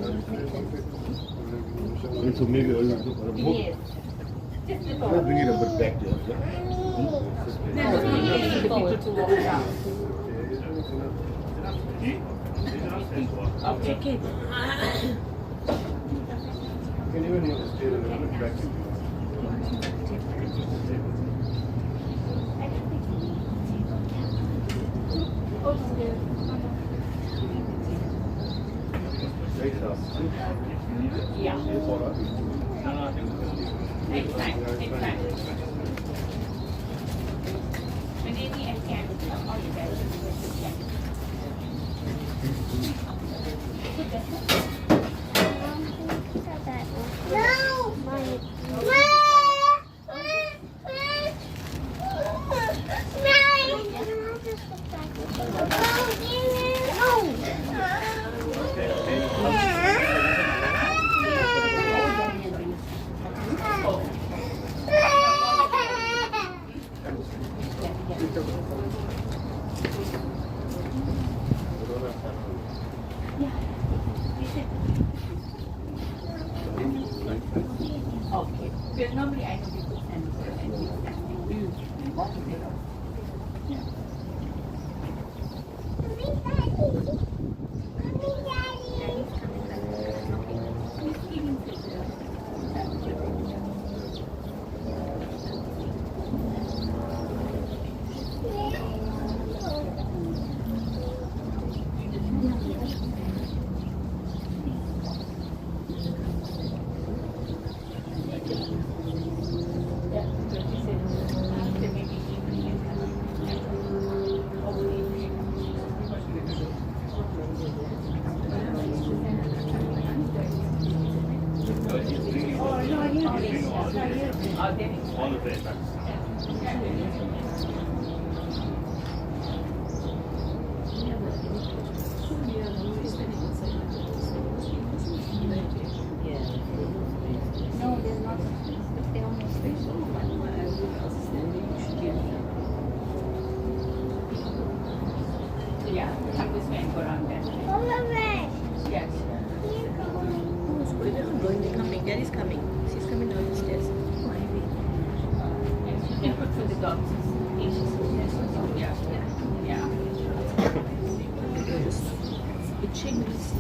So maybe I'll Yes. Just the door. bring it a bit back there. There's only people to walk around. Okay. You can even stay a little bit back. Yeah. Next time. Maybe I can all you guys. Okay. Because normally I know people send and All of it. no, there's not. They only special. Yeah, come this way and go around that way. Yes. They're coming. Daddy's coming. She's coming down the stairs. And you can put through the dogs. Yeah. Yeah. The chickens.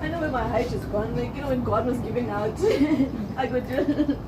I know where my height is gone. Like, you know, when God was giving out, I could just.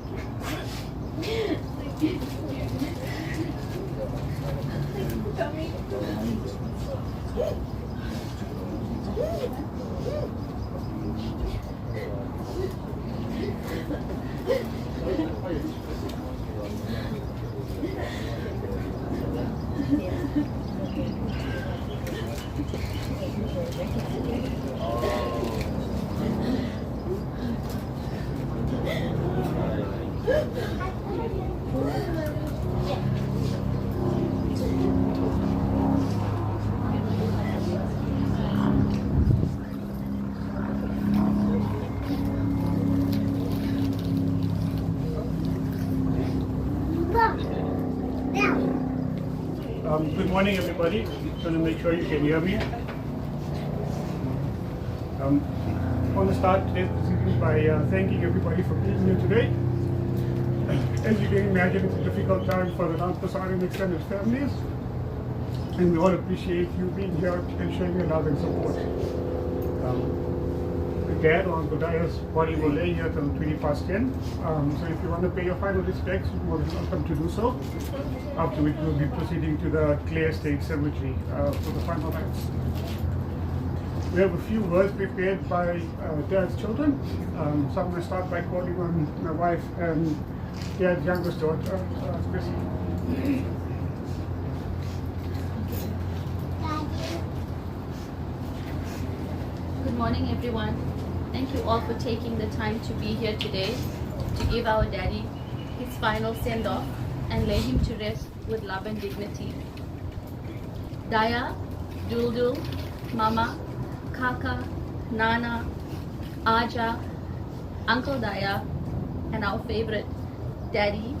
Good morning, everybody. Just want to make sure you can hear me. I want to start today's proceedings by thanking everybody for being here today. As you can imagine, it's a difficult time for the Rampersad and extended families, and we all appreciate you being here and showing your love and support. The dad on Godaya's body will lay here till 10:20. So if you want to pay your final respects, you're more than welcome to do so. After which we'll be proceeding to the Clare State Cemetery for the final rites. We have a few words prepared by Dad's children. So I'm going to start by calling on my wife and Dad's youngest daughter, Chrissy. Good morning, everyone. Thank you all for taking the time to be here today to give our daddy his final send-off and lay him to rest with love and dignity. Daya, Duldul, Mama, Kaka, Nana, Aja, Uncle Daya, and our favorite, Daddy.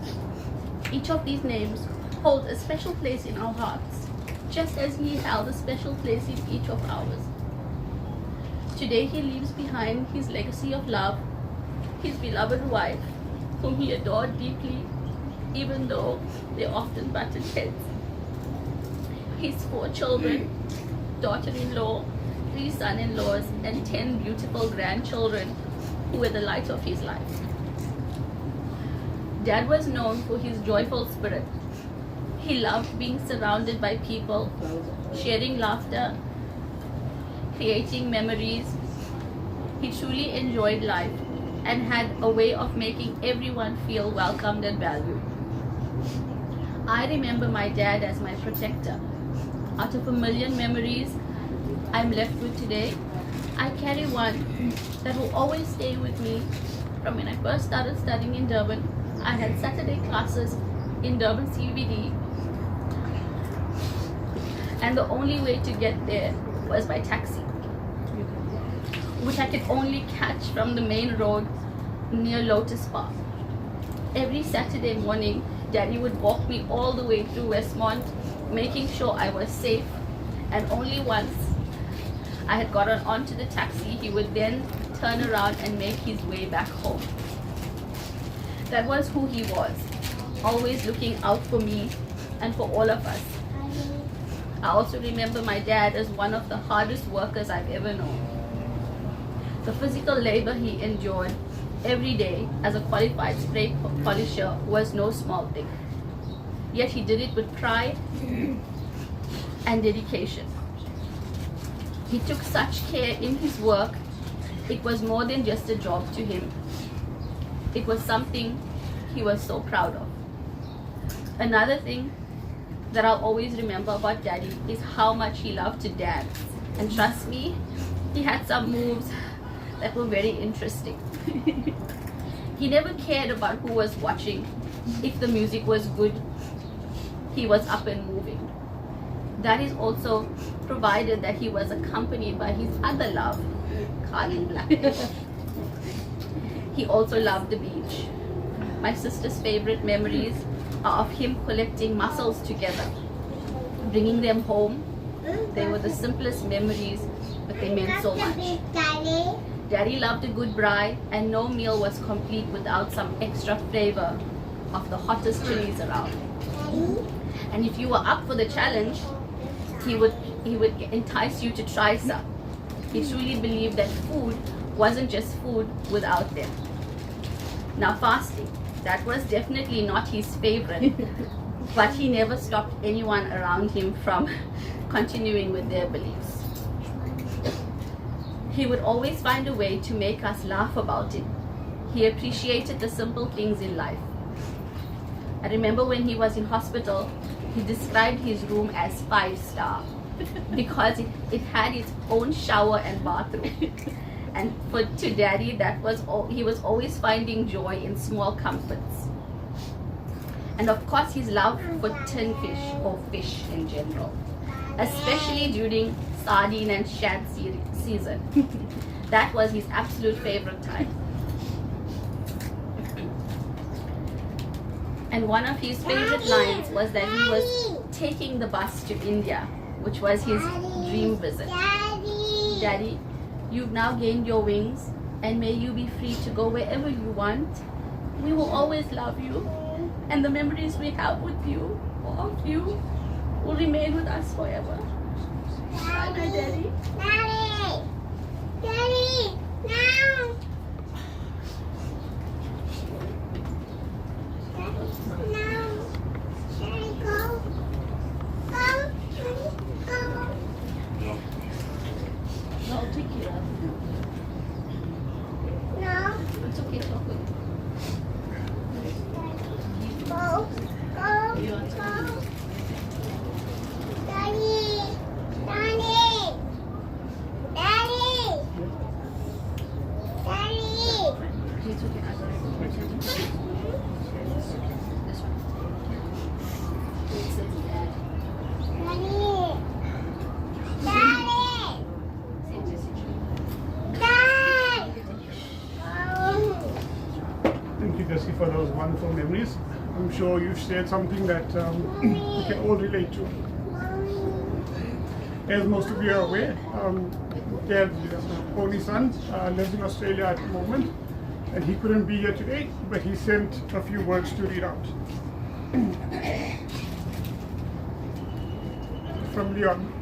Each of these names hold a special place in our hearts, just as he held a special place in each of ours. Today he leaves behind his legacy of love, his beloved wife, whom he adored deeply, even though they often butted heads. His 4 children, daughter-in-law, 3 son-in-laws, and 10 beautiful grandchildren who were the light of his life. Dad was known for his joyful spirit. He loved being surrounded by people, sharing laughter, creating memories. He truly enjoyed life and had a way of making everyone feel welcomed and valued. I remember my dad as my protector. Out of a million memories I'm left with today, I carry one that will always stay with me. From when I first started studying in Durban, I had Saturday classes in Durban CBD, and the only way to get there was by taxi, which I could only catch from the main road near Lotus Park. Every Saturday morning, Daddy would walk me all the way through Westmont, making sure I was safe, and only once I had gotten onto the taxi, he would then turn around and make his way back home. That was who he was, always looking out for me and for all of us. I also remember my dad as one of the hardest workers I've ever known. The physical labor he endured every day as a qualified spray polisher was no small thing. Yet he did it with pride and dedication. He took such care in his work, it was more than just a job to him. It was something he was so proud of. Another thing that I'll always remember about Daddy is how much he loved to dance. And trust me, he had some moves that were very interesting. He never cared about who was watching. If the music was good, he was up and moving. That is also provided that he was accompanied by his other love, Carlin Black. He also loved the beach. My sister's favorite memories are of him collecting mussels together, bringing them home. They were the simplest memories, but they meant so much. Daddy loved a good braai, and no meal was complete without some extra flavor of the hottest chilies around. And if you were up for the challenge, he would entice you to try some. He truly believed that food wasn't just food without them. Now fasting, that was definitely not his favorite, but he never stopped anyone around him from continuing with their beliefs. He would always find a way to make us laugh about it. He appreciated the simple things in life. I remember when he was in hospital, he described his room as 5-star because it had its own shower and bathroom. And to Daddy, that was he was always finding joy in small comforts. And of course, his love for tin fish, or fish in general, especially during sardine and shad season. That was his absolute favorite time. And one of his favorite lines was that he was taking the bus to India, which was his dream visit. Daddy, you've now gained your wings, and may you be free to go wherever you want. We will always love you, and the memories we have with you, or of you, will remain with us forever. Bye, my daddy. Daddy! Daddy! No! No! Daddy, go! Go! Go! No, I'll take you up. No! It's okay, talk with Go! Go! Go! Daddy! Daddy! Daddy! Daddy! It's okay, I got it. This one. It says dad. Daddy! Daddy! Say Jesse. Dad! Oh. Thank you, Jesse, for those wonderful memories. I'm sure you've shared something that we can all relate to. As most of you are aware, Dad's only son lives in Australia at the moment, and he couldn't be here today, but he sent a few words to read out. From Leon.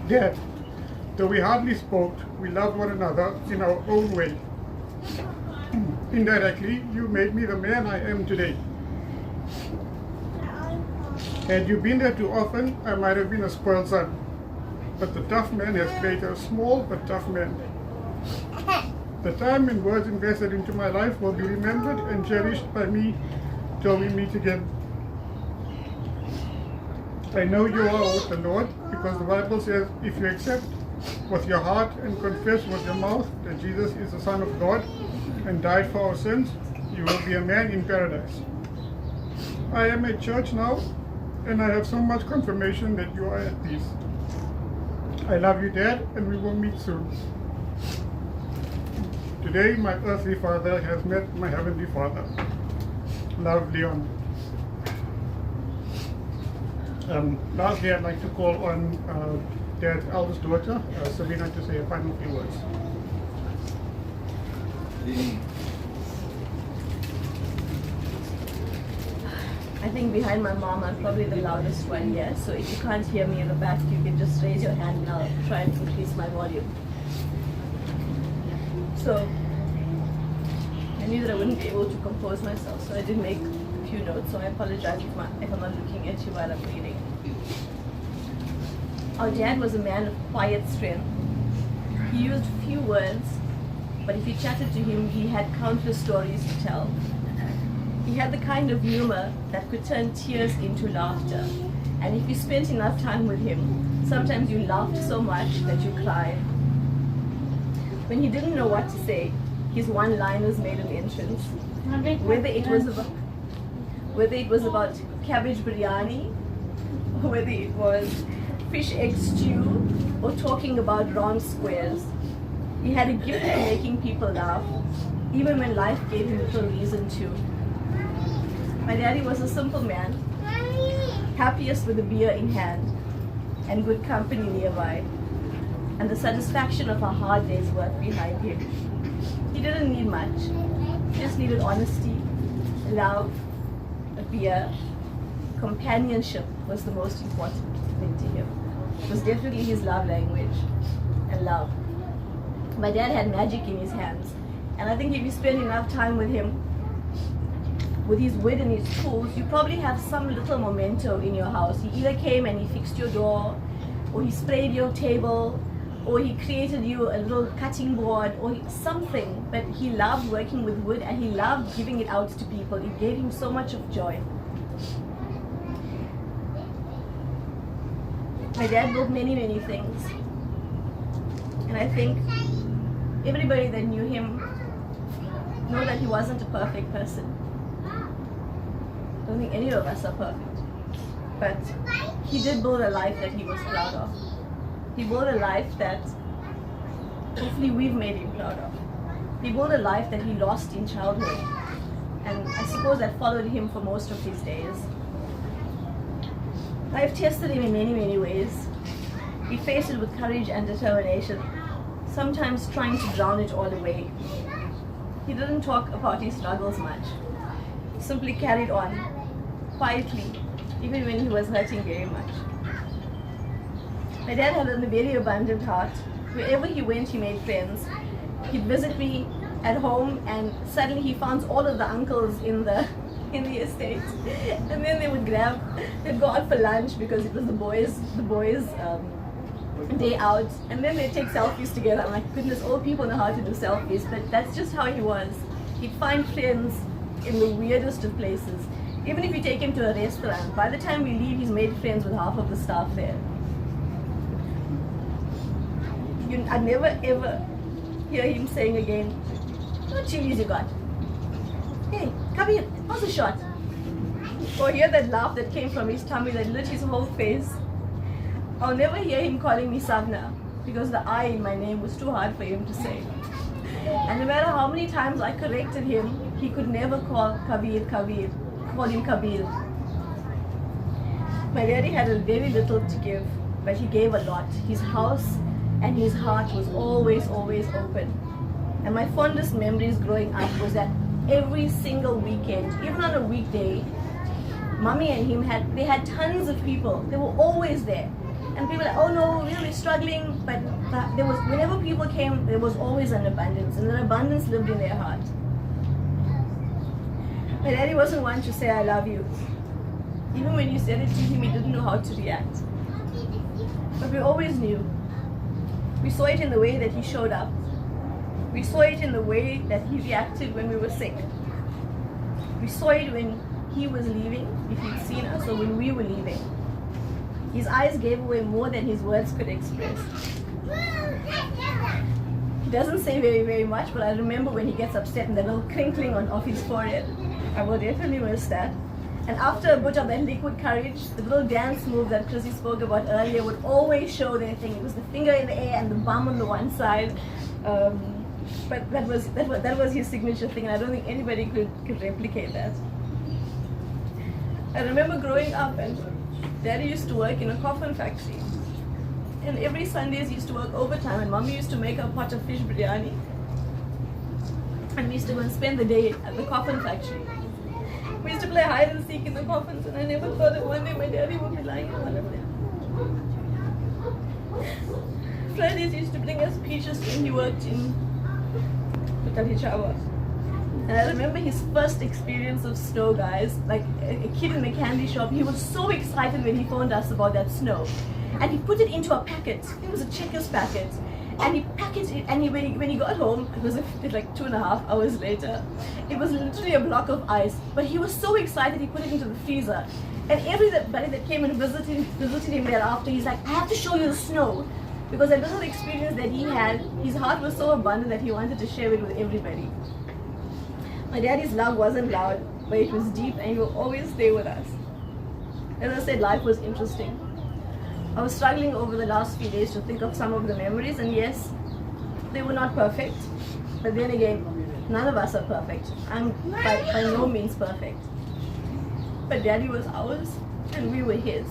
Dad, though we hardly spoke, we loved one another in our own way. Indirectly, you made me the man I am today. Had you been there too often, I might have been a spoiled son. But the tough man has created a small but tough man. The time and words invested into my life will be remembered and cherished by me till we meet again. I know you are with the Lord because the Bible says if you accept with your heart and confess with your mouth that Jesus is the Son of God and died for our sins, you will be a man in paradise. I am at church now, and I have so much confirmation that you are at peace. I love you, Dad, and we will meet soon. Today, my earthly father has met my heavenly father. Love, Leon. Lastly, I'd like to call on Dad's eldest daughter, Sabina, to say a final few words. I think behind my mom, I'm probably the loudest one here. So if you can't hear me in the back, you can just raise your hand and I'll try and increase my volume. So I knew that I wouldn't be able to compose myself, so I did make a few notes. So I apologize if I'm not looking at you while I'm reading. Our dad was a man of quiet strength. He used few words, but if you chatted to him, he had countless stories to tell. He had the kind of humor that could turn tears into laughter. And if you spent enough time with him, sometimes you laughed so much that you cried. When he didn't know what to say, his one-liners made an entrance. Whether it was about cabbage biryani, or whether it was fish egg stew, or talking about round squares. He had a gift of making people laugh, even when life gave him little reason to. My daddy was a simple man, happiest with a beer in hand and good company nearby, and the satisfaction of a hard day's work behind him. He didn't need much, he just needed honesty, love, a beer. Companionship was the most important thing to him. It was definitely his love language, and love. My dad had magic in his hands, and I think if you spend enough time with him, with his wit and his tools, you probably have some little memento in your house. He either came and he fixed your door, or he sprayed your table, or he created you a little cutting board, or something. But he loved working with wood and he loved giving it out to people. It gave him so much of joy. My dad built many, many things. And I think everybody that knew him know that he wasn't a perfect person. I don't think any of us are perfect. But he did build a life that he was proud of. He built a life that hopefully we've made him proud of. He built a life that he lost in childhood. and I suppose that followed him for most of his days. I've tested him in many, many ways. He faced it with courage and determination, sometimes trying to drown it all away. He didn't talk about his struggles much. He simply carried on, quietly, even when he was hurting very much. My dad had a very abundant heart. Wherever he went, he made friends. He'd visit me at home, and suddenly he found all of the uncles in the estate, and then they'd go out for lunch because it was the boys' day out, and then they'd take selfies together. I'm like, goodness, all people know how to do selfies, but that's just how he was. He'd find friends in the weirdest of places. Even if you take him to a restaurant, by the time we leave, he's made friends with half of the staff there. I'd never ever hear him saying again, "What chilies you got? Hey, come here, how's a shot?" Or hear that laugh that came from his tummy that lit his whole face. I'll never hear him calling me Savna, because the I in my name was too hard for him to say. And no matter how many times I corrected him, he could never call call him Kabir. My daddy had a very little to give, but he gave a lot. His house and his heart was always, always open. And my fondest memories growing up was that every single weekend, even on a weekday, Mommy and him had tons of people. They were always there. And people were like, oh no, we're struggling. But whenever people came, there was always an abundance. And that abundance lived in their heart. My daddy wasn't one to say, I love you. Even when you said it to him, he didn't know how to react. But we always knew. We saw it in the way that he showed up. We saw it in the way that he reacted when we were sick. We saw it when he was leaving, if he'd seen us, or when we were leaving. His eyes gave away more than his words could express. He doesn't say very, very much, but I remember when he gets upset and the little crinkling off his forehead. I will definitely miss that. And after a bit of that liquid courage, the little dance move that Chrissy spoke about earlier would always show their thing. It was the finger in the air and the bum on the one side. But that was his signature thing, and I don't think anybody could replicate that. I remember growing up, and Daddy used to work in a coffin factory. And every Sundays he used to work overtime, and Mommy used to make a pot of fish biryani. And we used to go and spend the day at the coffin factory. We used to play hide and seek in the coffins, and I never thought that one day my daddy would be lying in one of them. Fridays he used to bring us peaches when he worked in Utalichawa. And I remember his first experience of snow, guys, like a kid in a candy shop. He was so excited when he phoned us about that snow. And he put it into a packet. It was a Checkers packet. And he packaged it, and when he got home, it was like 2.5 hours later. It was literally a block of ice. But he was so excited, he put it into the freezer. And everybody that came and visited him thereafter, he's like, I have to show you the snow. Because that little experience that he had, his heart was so abundant that he wanted to share it with everybody. My daddy's love wasn't loud, but it was deep, and he will always stay with us. As I said, life was interesting. I was struggling over the last few days to think of some of the memories, and yes, they were not perfect. But then again, none of us are perfect. I'm by no means perfect. But Daddy was ours, and we were his.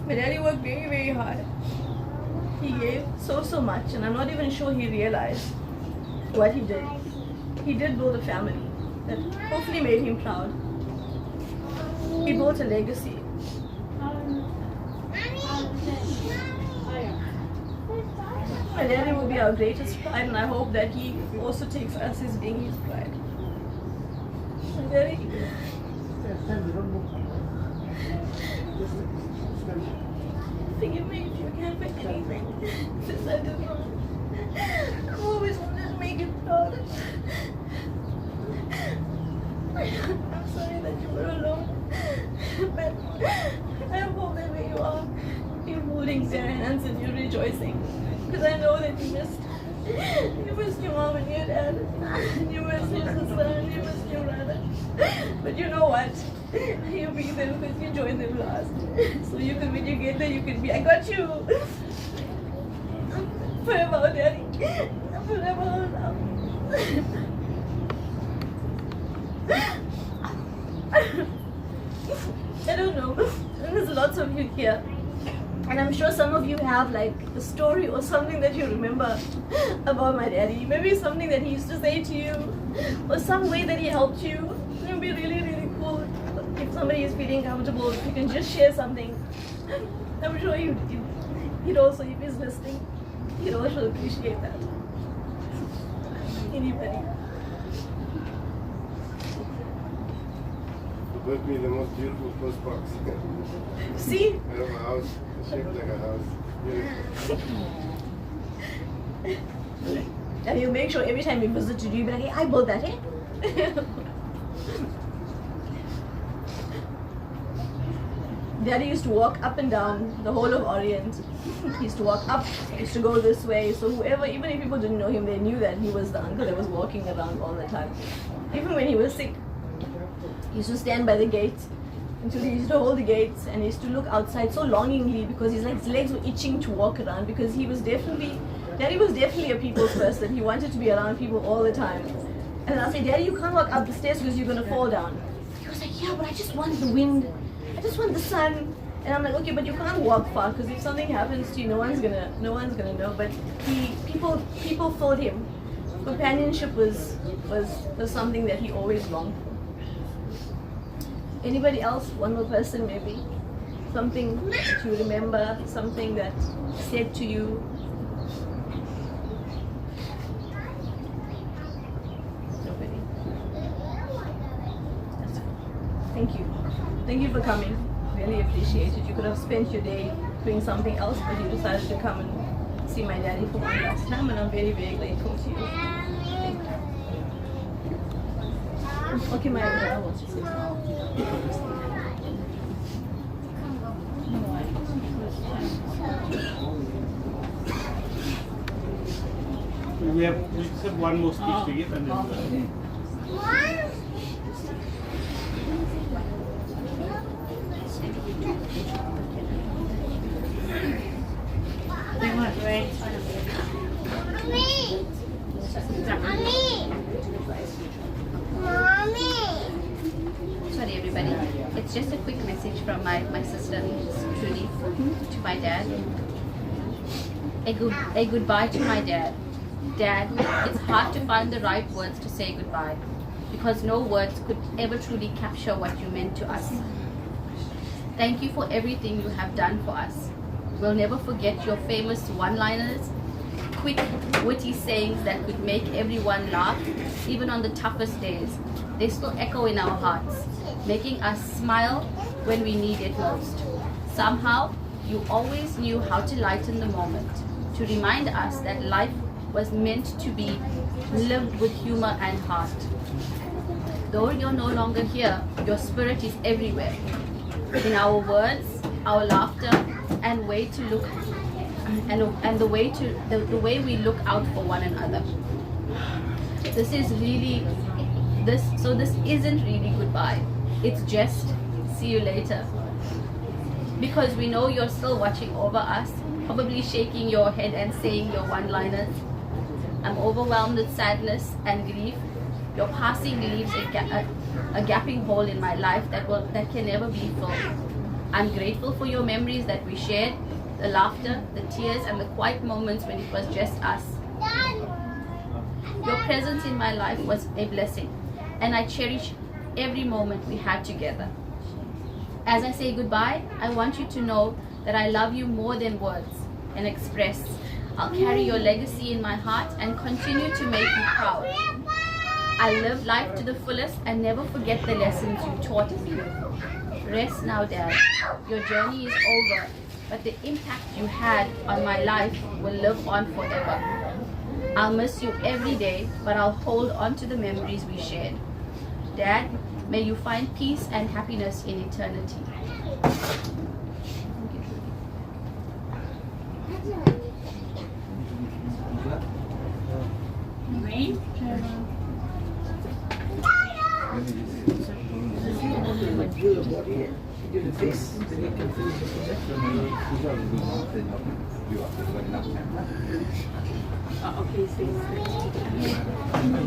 My daddy worked very, very hard. He gave so much, and I'm not even sure he realized what he did. He did build a family that hopefully made him proud. He built a legacy. My daddy will be our greatest pride, and I hope that he also takes us as being his pride. My daddy. Forgive me if you can't for anything, since I did wrong. I always wanted to make you proud. I'm sorry that you were alone, but I hope that where you are, you're holding their hands and you're rejoicing. Because I know that you missed your mom and your dad, and you missed your sister, and you missed your brother. But you know what? You'll be there because you joined them last. So you can, when you get there, you can be, I got you. Forever, Daddy. Forever now. lots of you here. And I'm sure some of you have like a story or something that you remember about my daddy. Maybe something that he used to say to you, or some way that he helped you. It would be really, really cool if somebody is feeling comfortable, if you can just share something. I'm sure he'd also, if he's listening, he'd also appreciate that. Anybody? It would be the most beautiful post box. See? I have a house shaped like a house. And you make sure every time you visit you, you'll be like, hey, I bought that, eh? Daddy used to walk up and down the whole of Orient. He used to walk up, he used to go this way. So whoever, even if people didn't know him, they knew that he was the uncle that was walking around all the time. Even when he was sick, he used to stand by the gate until he used to hold the gates, and he used to look outside so longingly because his legs were itching to walk around, because Daddy was definitely a people's person. He wanted to be around people all the time. And I'll say, Daddy, you can't walk up the stairs because you're going to fall down. He was like, yeah, but I just want the wind. I just want the sun. And I'm like, okay, but you can't walk far, because if something happens to you, no one's gonna know. But people filled him. Companionship was something that he always longed for. Anybody else? One more person maybe? Something that you remember, something that said to you. Nobody. That's fine. Thank you. Thank you for coming. Really appreciate it. You could have spent your day doing something else, but you decided to come and see my daddy for one last time, and I'm very, very grateful to you. Thank you. Okay, my brother wants to say something. We just have one more speech to give, and then. Sorry everybody, it's just a quick message from my sister Trudy to my dad. A goodbye to my dad. Dad, it's hard to find the right words to say goodbye, because no words could ever truly capture what you meant to us. Thank you for everything you have done for us. We'll never forget your famous one-liners, quick, witty sayings that could make everyone laugh, even on the toughest days. They still echo in our hearts, making us smile when we need it most. Somehow, you always knew how to lighten the moment, to remind us that life was meant to be lived with humor and heart. Though you're no longer here, your spirit is everywhere. In our words, our laughter, and way to look, and the way we look out for one another. This isn't really goodbye. It's just see you later. Because we know you're still watching over us, probably shaking your head and saying your one-liners. I'm overwhelmed with sadness and grief. Your passing leaves a gaping hole in my life that can never be filled. I'm grateful for your memories that we shared, the laughter, the tears, and the quiet moments when it was just us. Your presence in my life was a blessing, and I cherish every moment we had together. As I say goodbye, I want you to know that I love you more than words can express. I'll carry your legacy in my heart and continue to make you proud. I live life to the fullest and never forget the lessons you taught me. Rest now, Dad. Your journey is over, but the impact you had on my life will live on forever. I'll miss you every day, but I'll hold on to the memories we shared. Dad, may you find peace and happiness in eternity.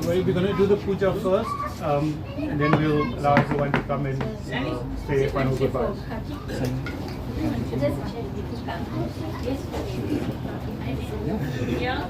We're going to do the puja first, and then we'll allow everyone to come and say final goodbyes. Yeah.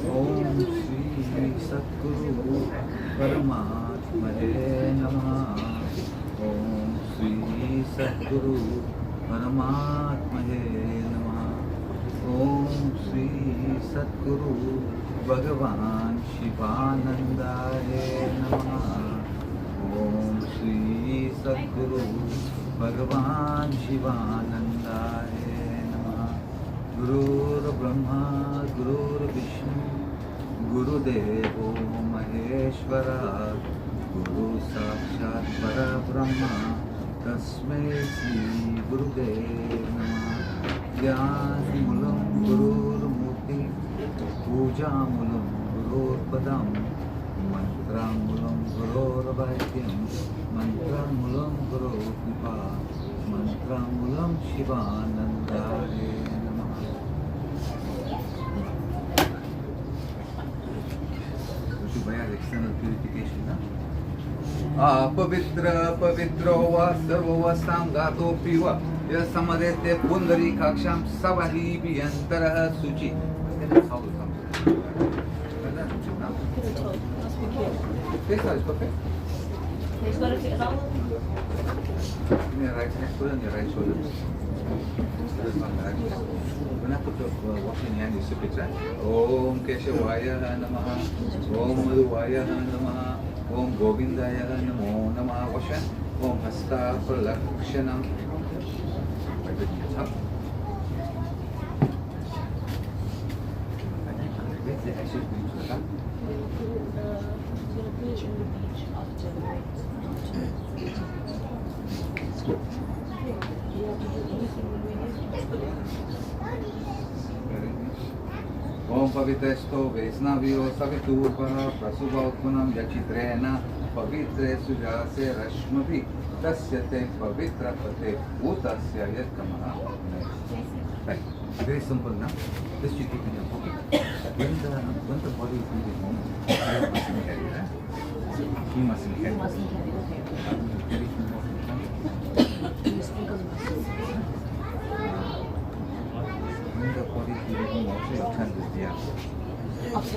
Om Sri Satguru Paramatmane Namaha. Om Sri Satguru Paramatmane Namaha. Om Sri Satguru Bhagavan Shivanandaye Namaha. Om Sri Satguru Bhagavan Shivanandaye Namaha. Guru Brahma Guru Vishnu Gurudevo Maheshwara Guru Sakshat Parabrahma Tasmai Shri Gurudev Namah. Jnana Mulam Gurur Murti Puja Mulam Gurur Padam Mantra Mulam Gurur Vaidhyam Mantra Mulam Gurur Kripa Mantra Mulam Shivanandaye Namah. External purification, na? Apavitra pavitro va sarvo sangato piva yasamadete pundari kaksham savahi biyantara suchi. That's how it comes. Face is perfect. He's got to take it out. Give me a right neck shoulder and your right shoulder. This one, right. When I put the wash in your hand, you sip it, right? Om Keshavaya Namaha. Om Madhuvaya Namaha. Om Govindaya Namo Namaha. Wash hand. Om Hasta Pralakshanam. Right, the knees up. Where's the ashes going to the top? Om Pavitesto Vesnavio Saviturvaha Prasubhautmanam Yachitrena Pavitre Sujase Rashmavi Tasyate Pavitra Pate Utasya Yatkamaha. Right. Very simple now. This you keep in your pocket. When the body is moving home, you mustn't carry that. You mustn't carry that. Carry from what you can. When the body is moving home, also you turn this down.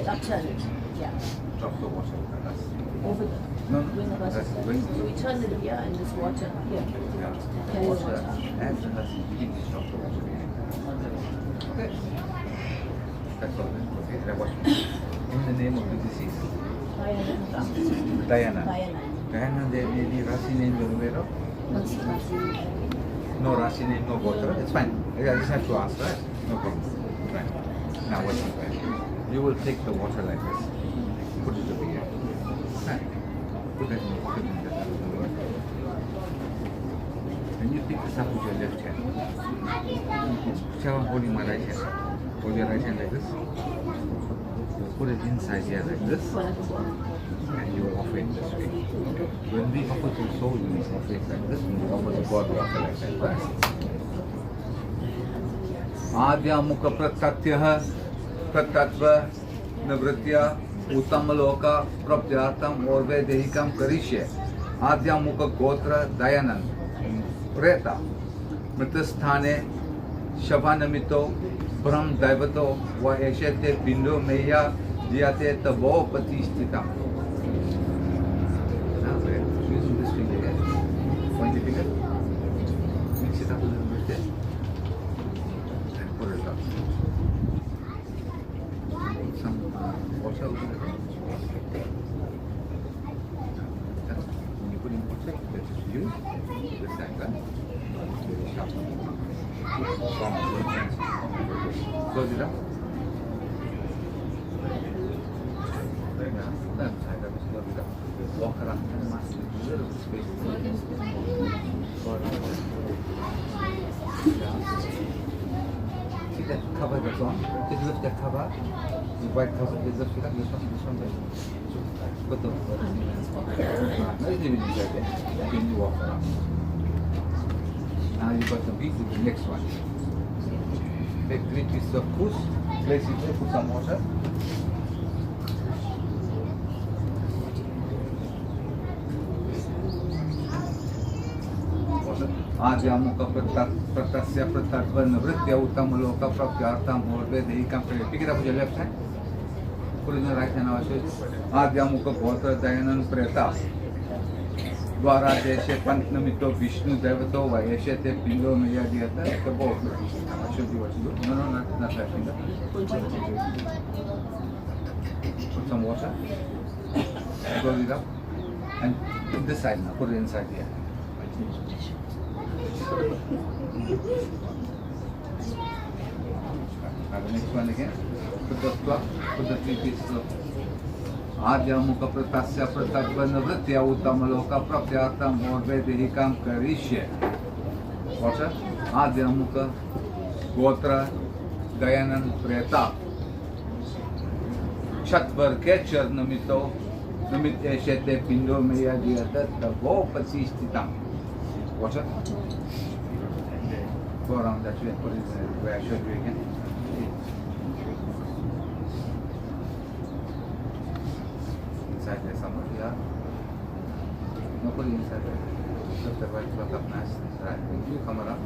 Upturn it. Yeah. Drop the water. That's Over the. no, When the that's bus when So we turn it here and this water here. Carry the water. water. As the husk, you can just drop the water behind. Okay. That's all. Okay. Now wash. In the name of the deceased, Dayanand. Dayanand. Dayanand. Dayanand, there may be Rasi name you're aware of? No Rasi name, no water. It's fine. I just have to ask, right? No problem. Right. Now what's it? You will take the water like this. Put it over here. Right? Put that in the pocket and that will work. When you pick this up with your left hand, shall I'm holding my right hand. Hold your right hand like this. You put it inside here like this. And you will offer it this way. When we offer to soul, we offer it like this. When we offer to God, we offer like that. Right? Adya mukha pratatya pratatva navritya uttam loka prapyatam orve dehikam karishye. Adya mukha gotra dayanand preta mritasthane shavanamito brahm daivato va eshete pindo meya diyate tavo patistitam. Now we're using this finger here. Pointy finger. Mix it up a little bit there. Close it up. Then side up, close it up. Walk around and mask a little bit space. See that cover that's on? Just lift that cover. The white cover. Just lift it up. This one there. Put the no, it's even inside there. Then you walk around. Now you got the beat with the next one. Take 3 pieces of push, place it there, put some water. आद्यामुक प्रत्यस्य प्रत्यत्व निवृत्ति उत्तम लोक प्राप्त्यार्थम मूर्वे देहिकम करे. Pick it up with your left hand. Put it in the right hand also. आद्यामुक गोत्र दयानंद प्रेता द्वारा देशे पंच निमित्तो विष्णु देवतो वयशे ते पिंडो में यह दिया था तो वो should be what you do. No, not that finger. Put some water. Close it up. And this side now. Put it inside here. Now the next one again. Put the cloth. Put the 3 pieces of आद्यामुक प्रत्यस्य प्रत्यत्व निवृत्ति उत्तम लोक प्राप्त्यार्थम मूर्वे देहिकम करिष्ये. Water. आद्यामुक गोत्र दयानंद प्रेता क्षत्वर के चर निमित्तो निमित्त शेते पिंडो में यह दिया वो प्रतिष्ठितम. Water. Go around that way and put it where I showed you again. Inside there somewhere, yeah. No, put it inside there. Just the white cloth up nice. Right? You come around.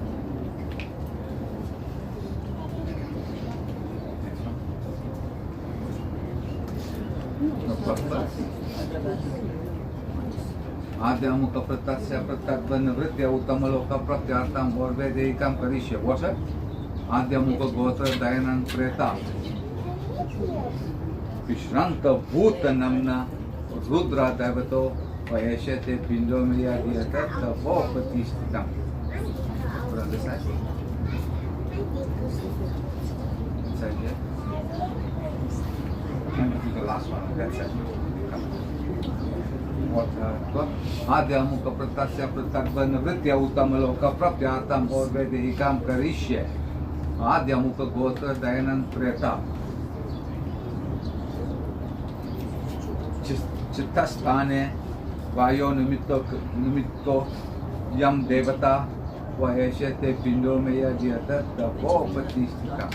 Next one. No cloth first. आद्यामुक प्रत्यस्य प्रत्यत्व निवृत्ति उत्तम लोक प्राप्त्यार्थम मूर्वे देहिकम करिष्ये. Water. आद्यामुक गोत्र दयानंद प्रेता विश्रांत भूत नम्ना रुद्र देवतो वयशे ते पिंडो में यह दिया था वो प्रतिष्ठितम. Put on this side. Inside here. And do the last one on that side. आद्यामुक प्रत्यस्य प्रत्यत्व निवृत्ति उत्तम लोक प्राप्त्यार्थम मूर्वे देहिकम करिष्ये. आद्यामुक गोत्र दयानंद प्रेता चित्तस्थाने वायो निमित्तो यम देवता वयशे ते पिंडो में यह दिया वो प्रतिष्ठिता.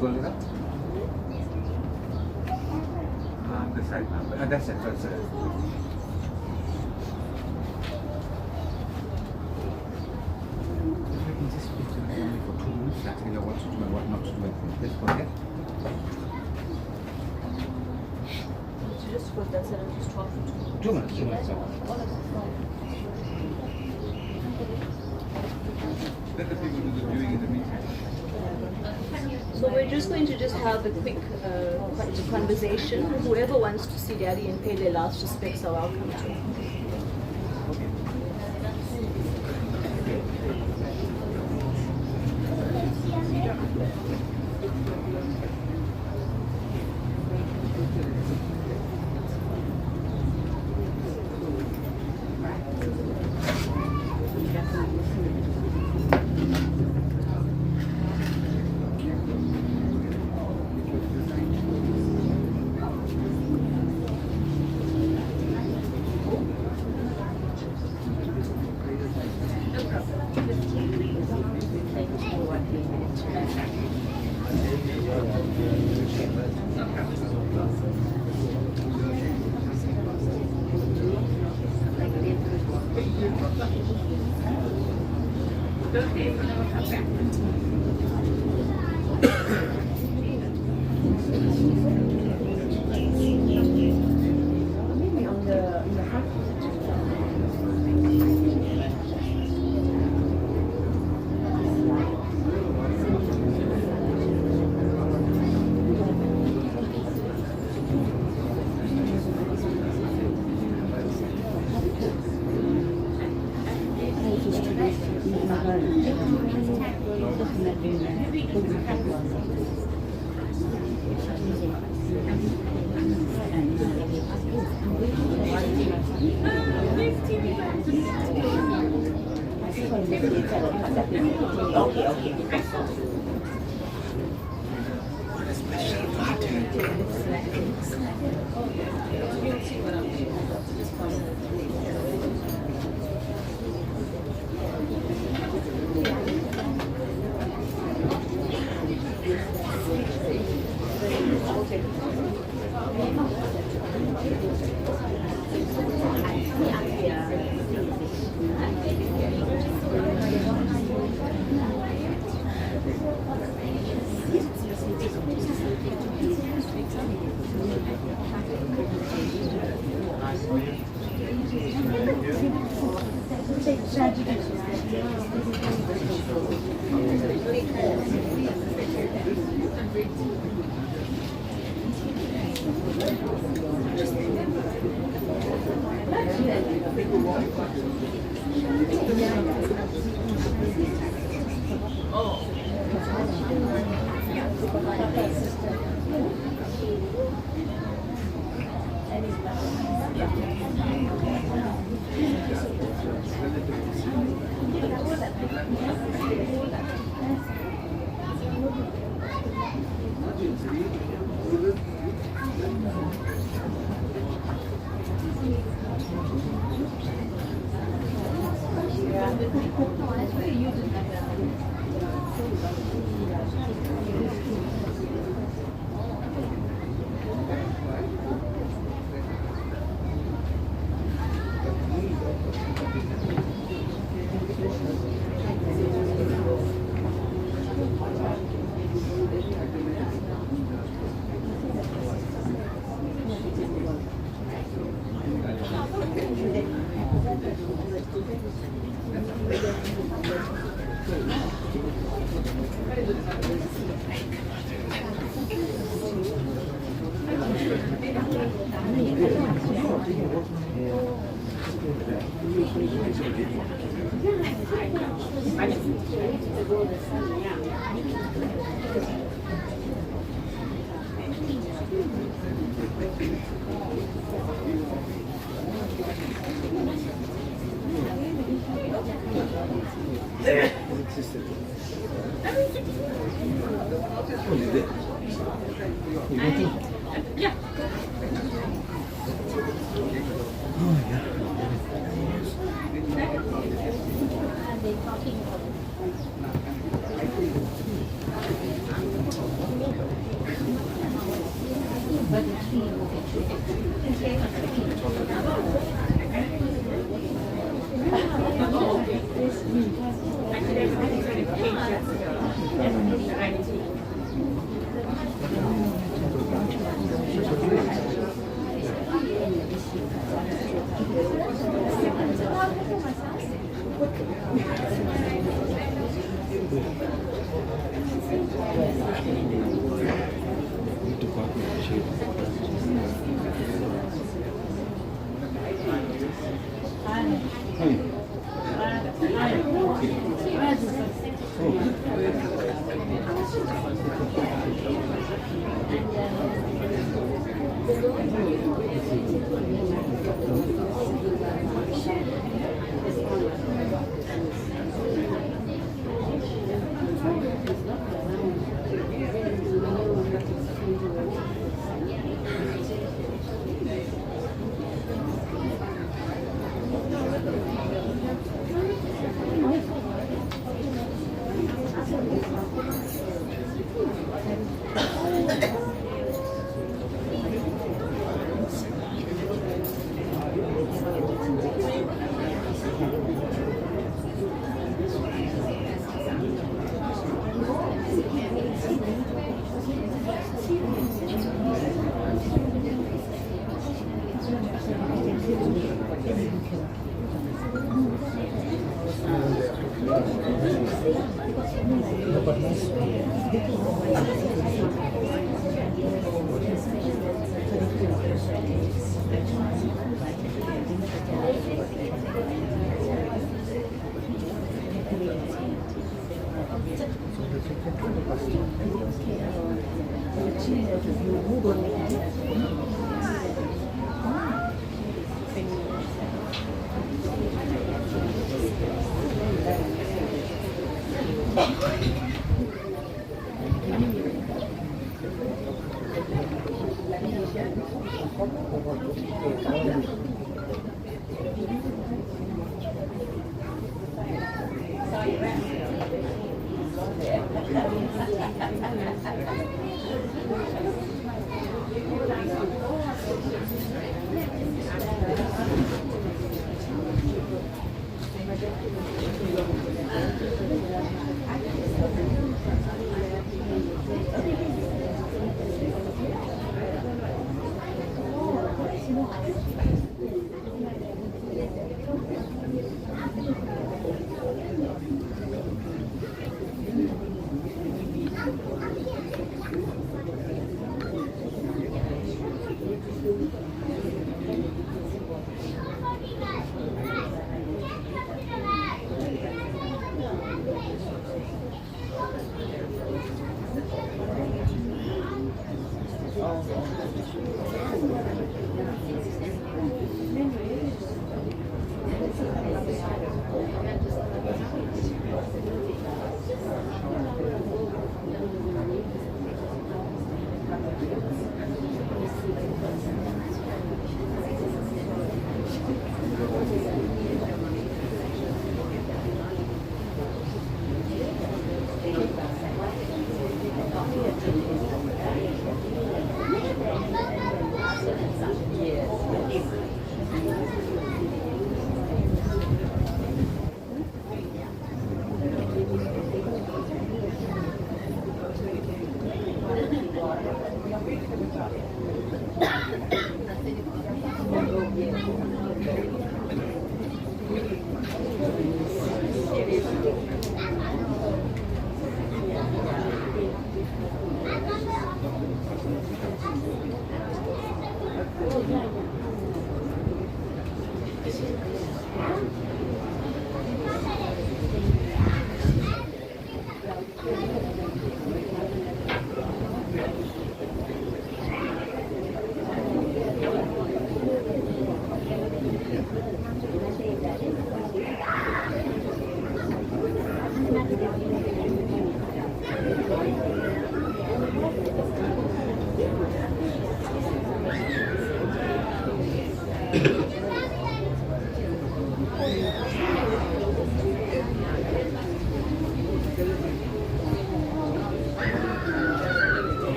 बोलेगा this side now. That's it. That's it. If I can just speak to my family for 2 minutes, I tell you what to do and what not to do. Let's go ahead. You just put that and just talk for 2 minutes. 2 minutes. Let the people do the viewing in the meantime. So we're just going to have a quick conversation. Whoever wants to see Daddy and pay their last respects are welcome to.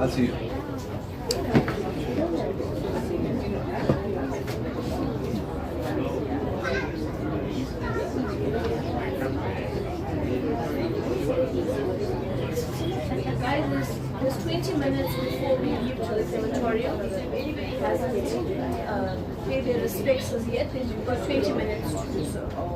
I'll see you. Guys, there's 20 minutes before we leave to the crematorium. If anybody hasn't paid their respects as yet, then you've got 20 minutes to do so.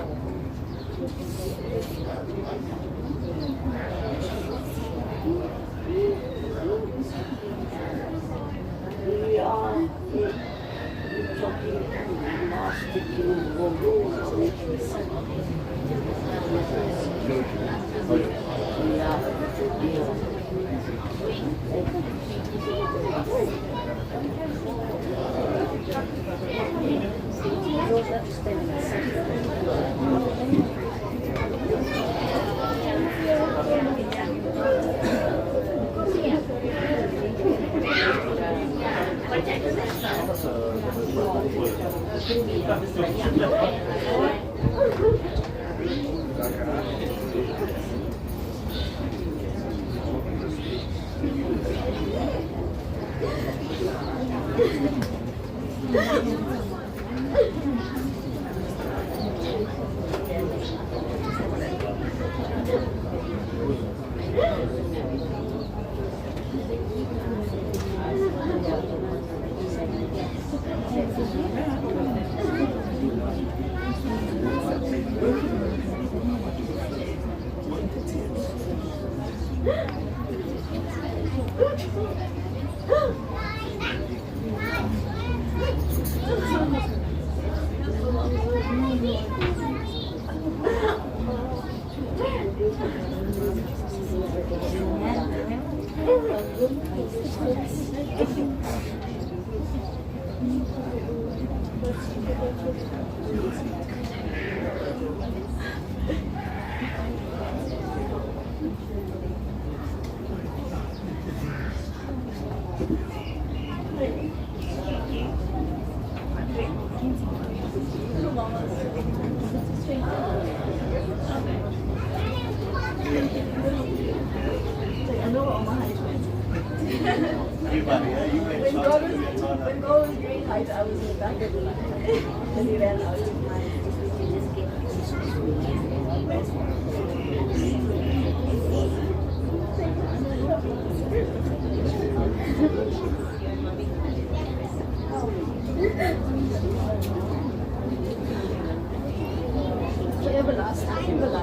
When God was giving height, I was in the back of the line. And he ran out. Everlasting.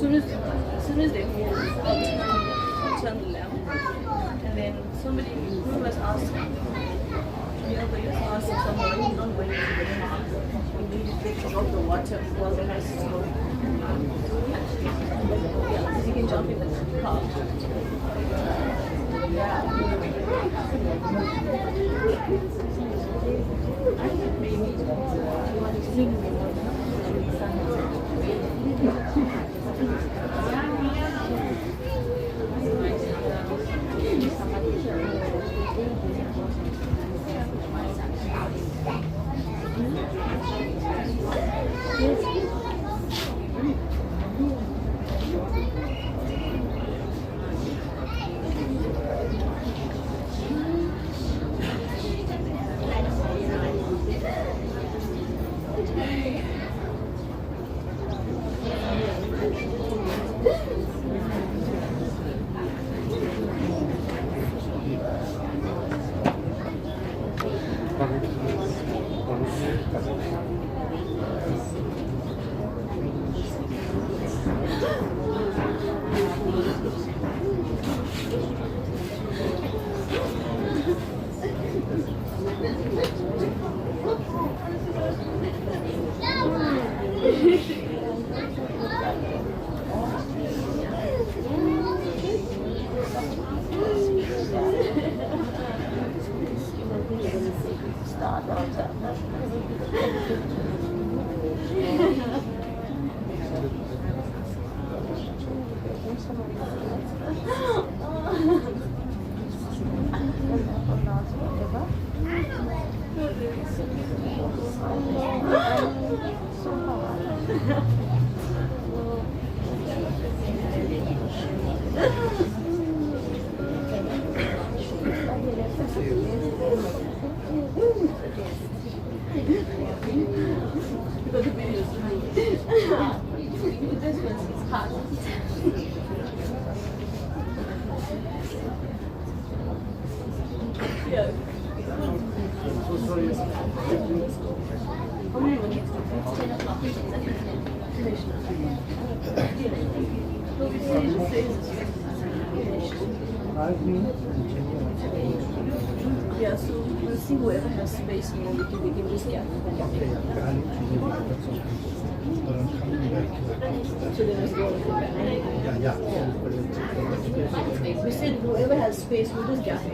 As soon as they hold, I'll turn the lamp, and then somebody who was asking, but just asking someone, you're not going to the park, you need to take out the water while the house is going. Yeah, because you can jump in the car. Yeah, so we'll see whoever has space, we can just get so then let's go with it. We said whoever has space, we'll just get it.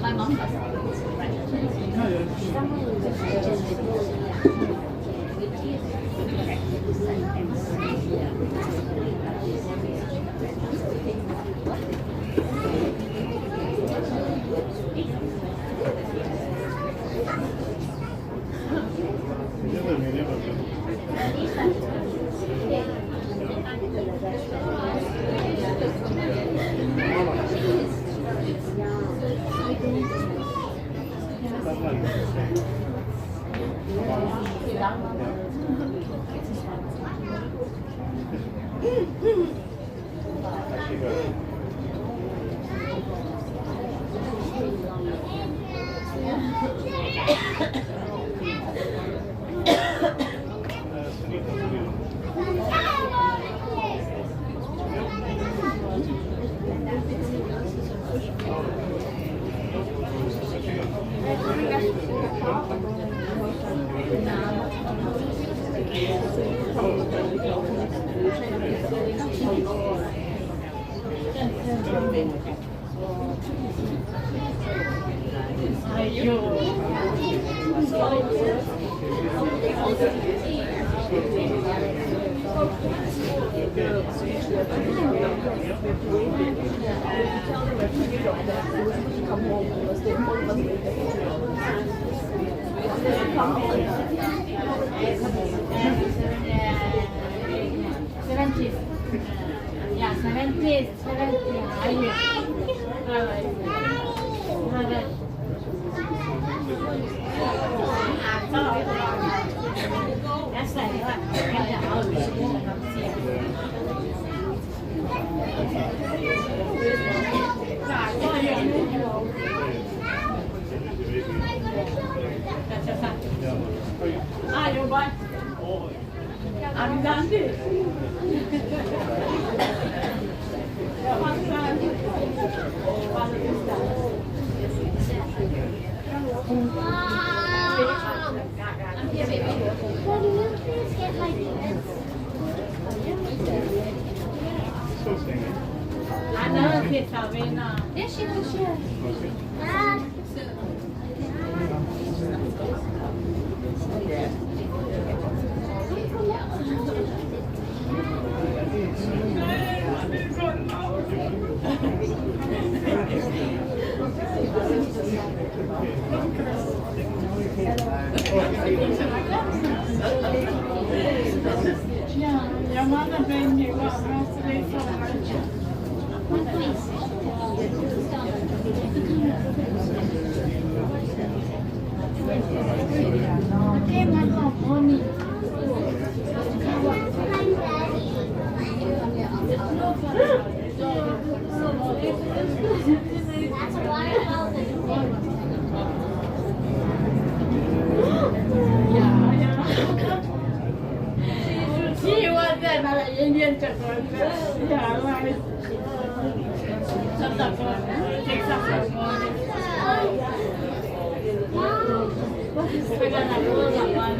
My mom does.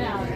Mom.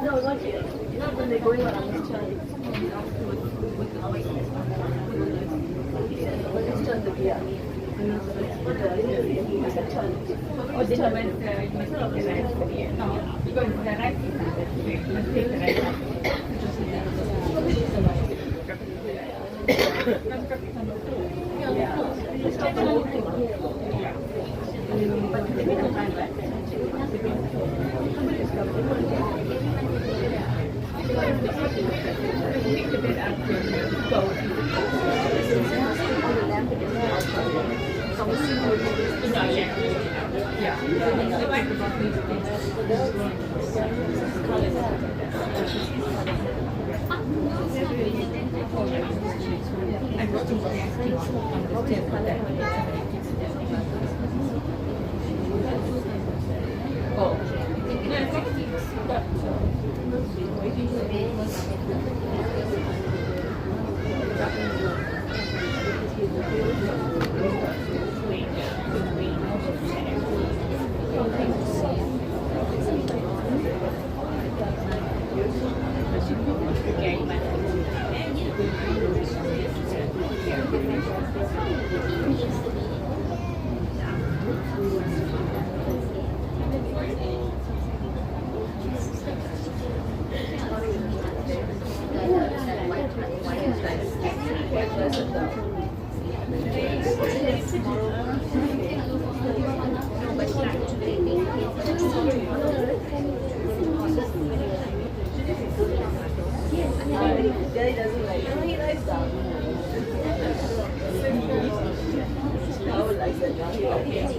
No, not yet. Not when they're going around this turn. Let's turn the gear. Or did I went no, you go into the right, let's take the right. Daddy doesn't like it. He likes that. I would like that. He likes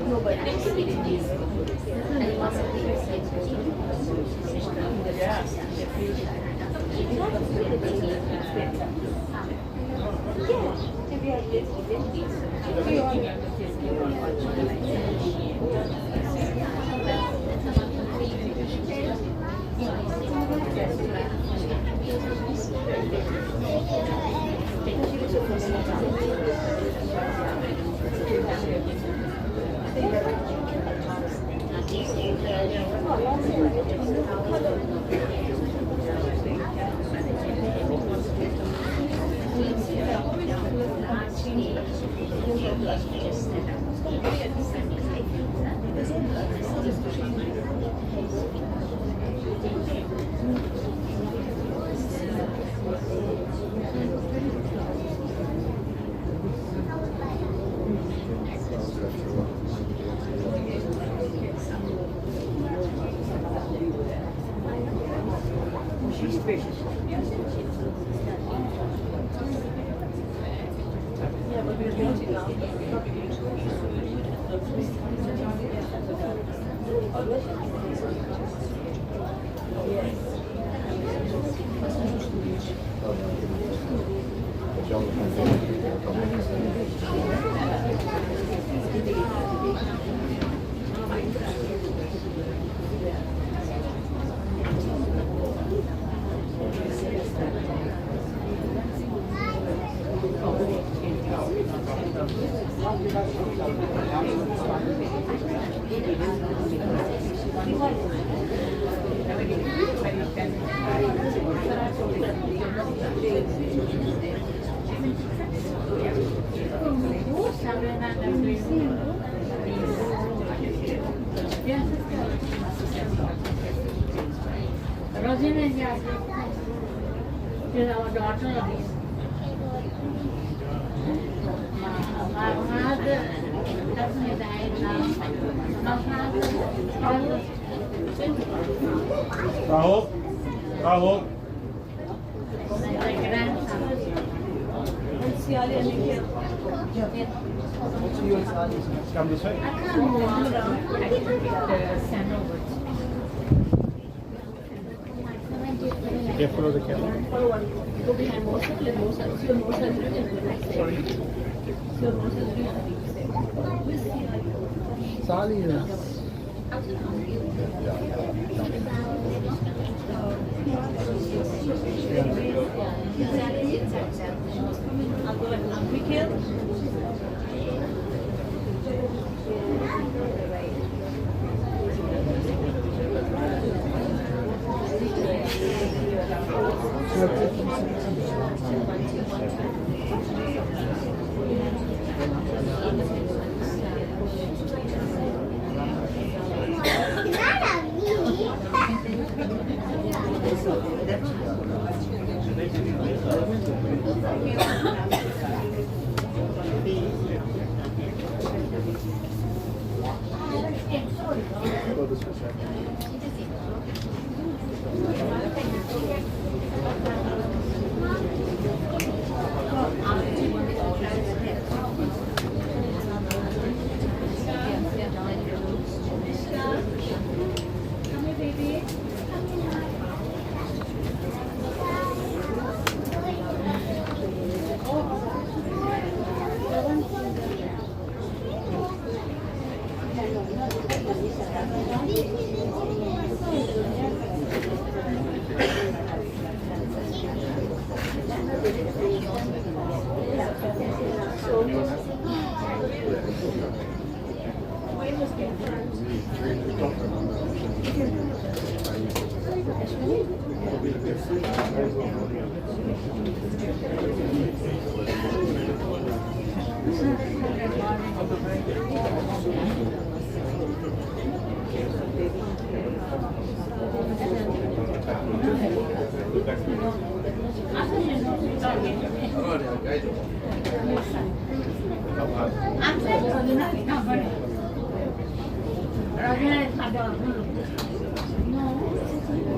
no, but Yeah, but we're going to now. Rosina is our daughter. My father doesn't die now. My father. Rahul? Rahul? My grandson. And Siali and India. Come this way. I can't walk around. I can pick the sand over. Careful of the camera. Follow one. Go behind Mosa. Let Mosa. See your Mosa is really Sorry. See your Mosa is really Where's Siali? Sali is. I'll go and pick him.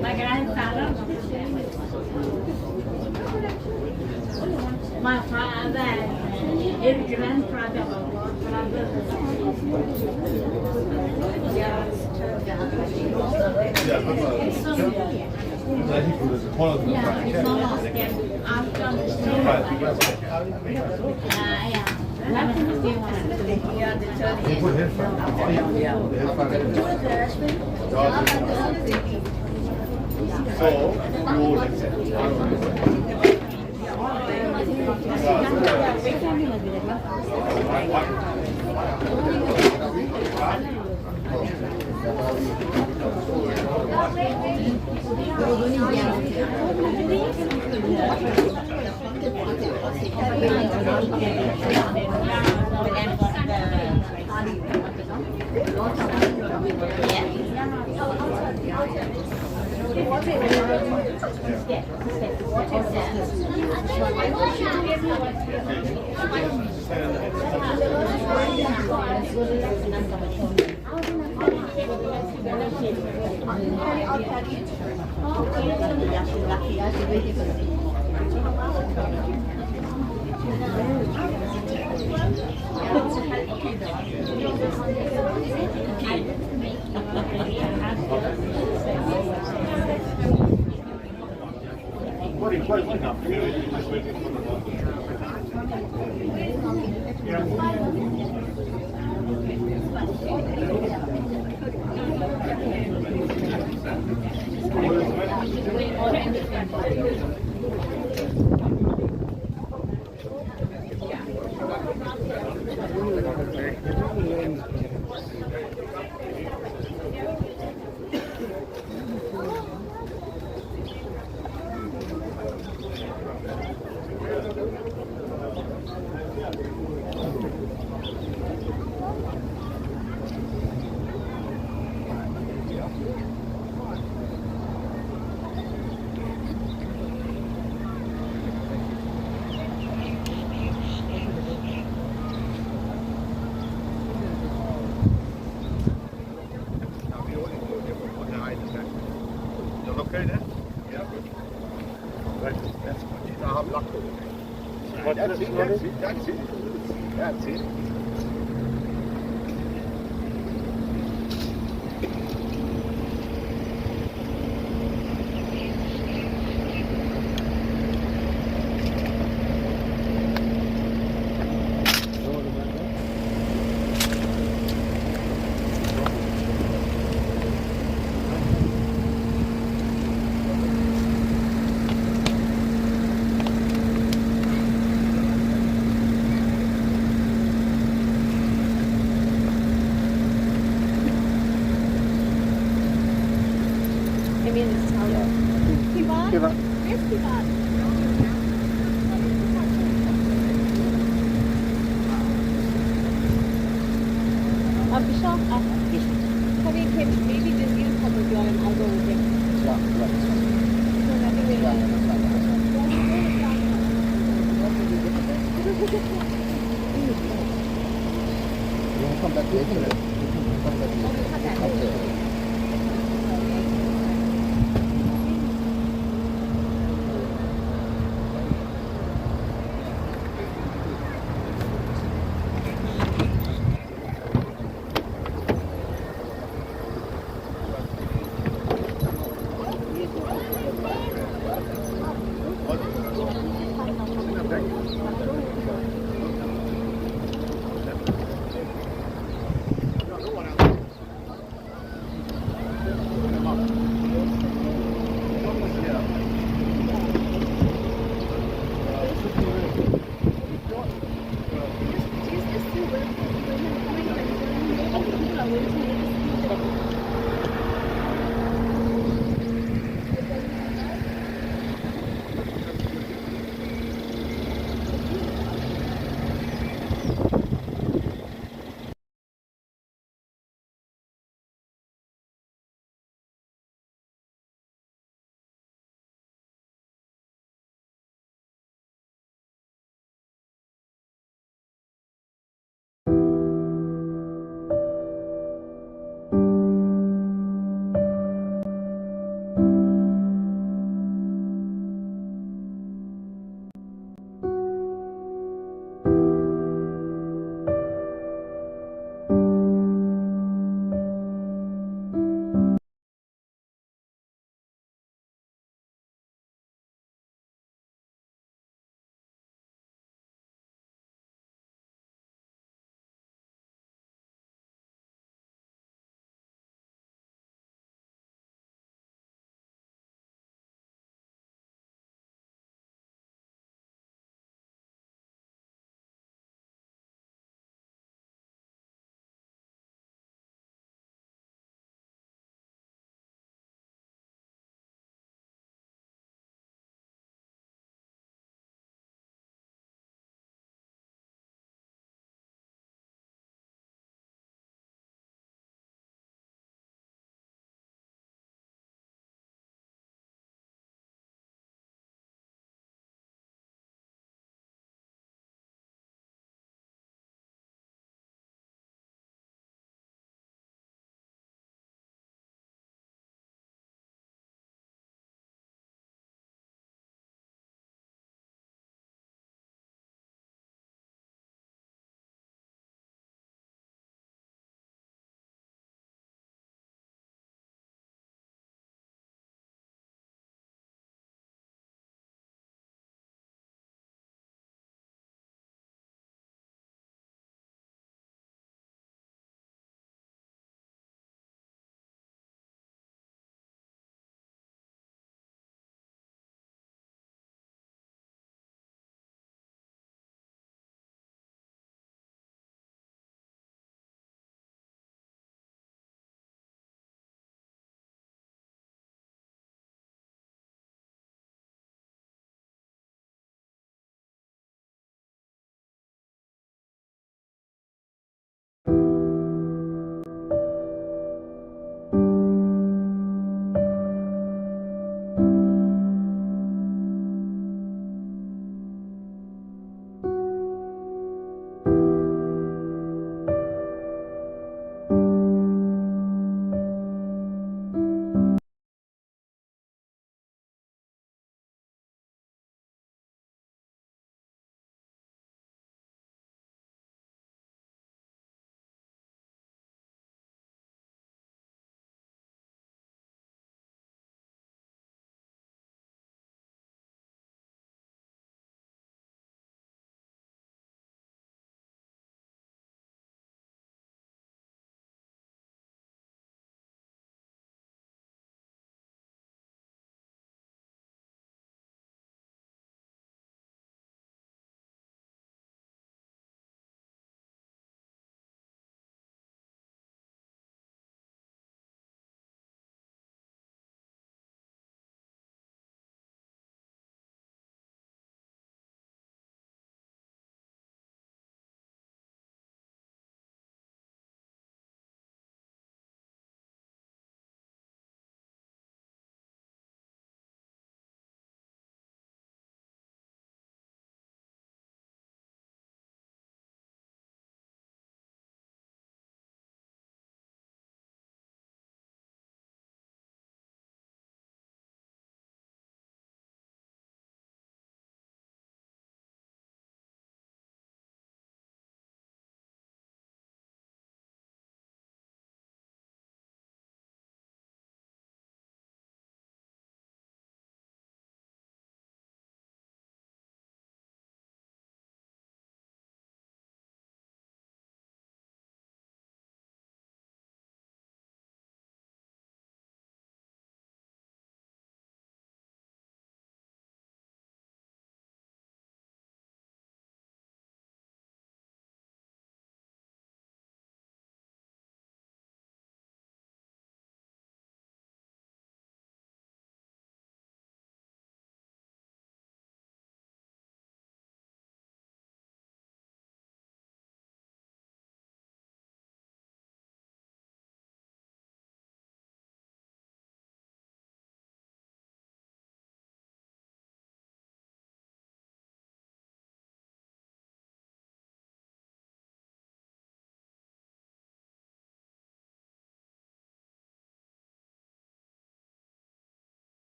My grandfather, my father, his grandfather, That's it.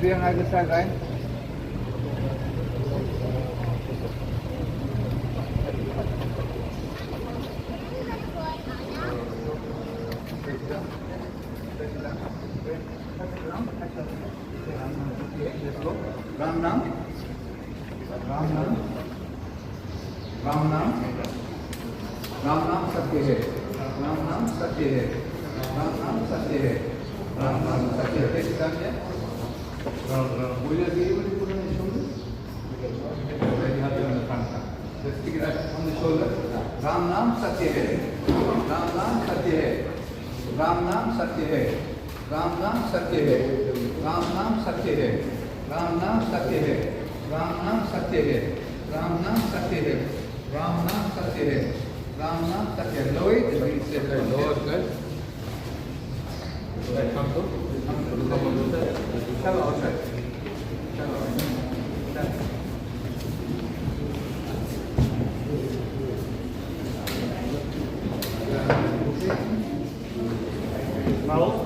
Behind either side, right? Ram Nam, Ram Nam, Ram Nam, Ram Nam Satya hai, Ram Nam Satya hai, Ram Nam Satya hai, Ram Nam Satya hai. कैसे काम है? Will you be able to put on your shoulders? Very happy on the front. Ram नाम सत्य है, राम नाम सत्य है, राम नाम सत्य है, राम नाम सत्य है, राम नाम सत्य है, राम नाम सत्य है, राम नाम सत्य है, राम नाम सत्य है, राम नाम सत्य है, राम नाम सत्य है. Lower it, lower it. Come to. Chalo outside. Chalo outside. Mouth.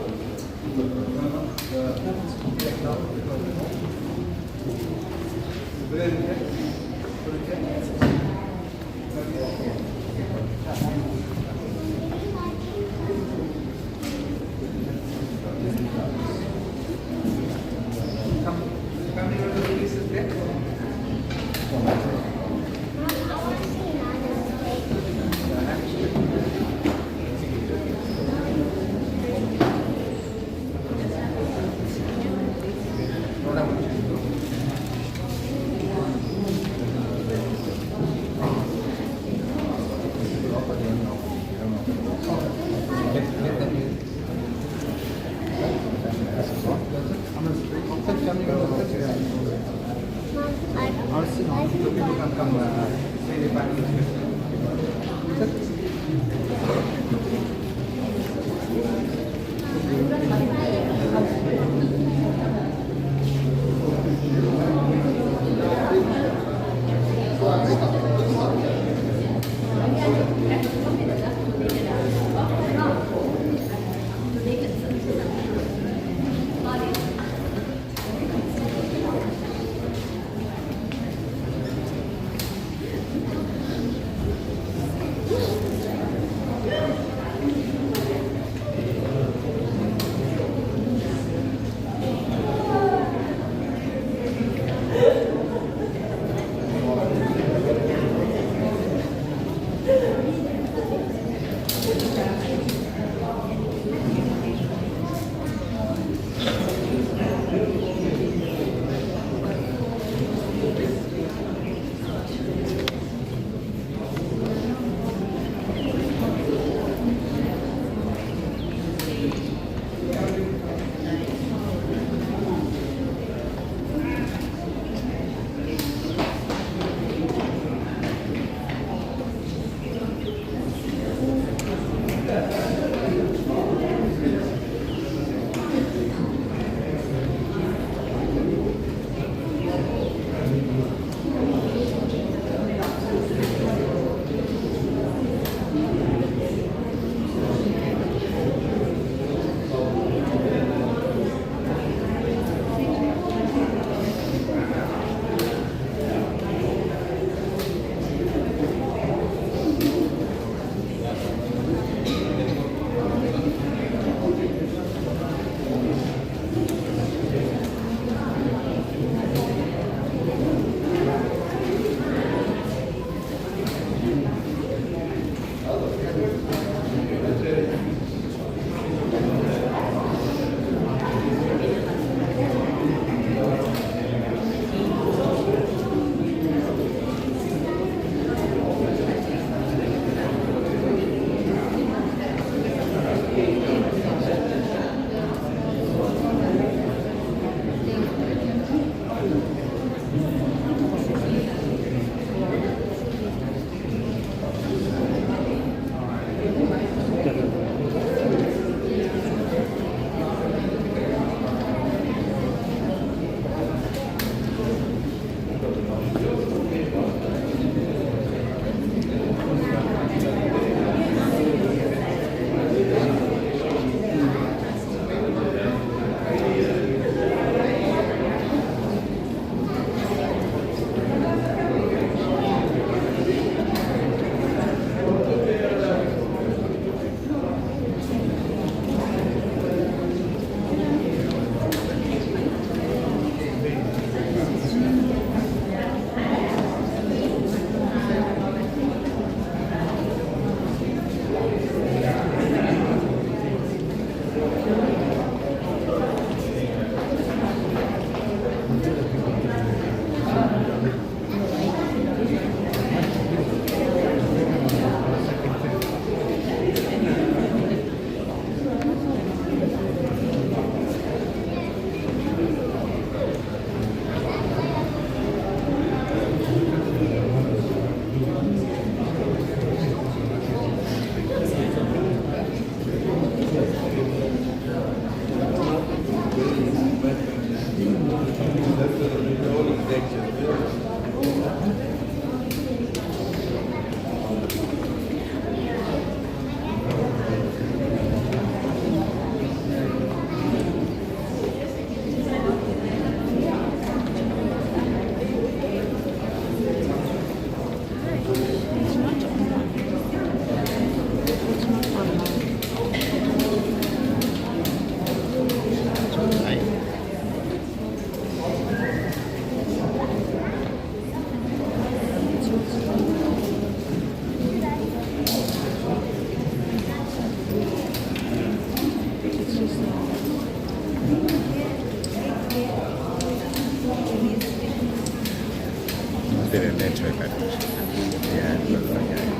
didn't enjoy that much. Yeah, it was like, yeah.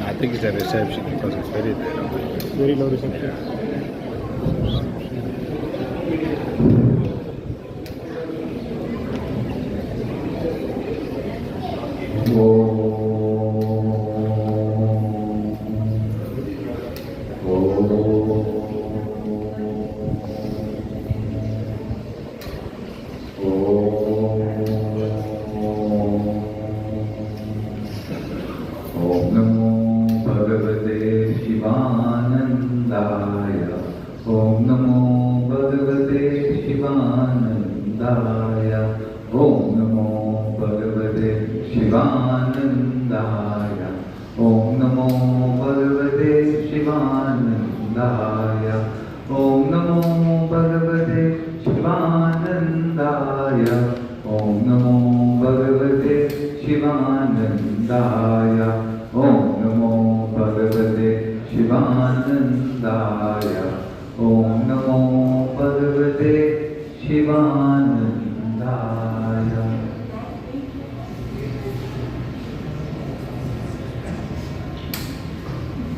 I think it's at reception because it's very there. Very low reception.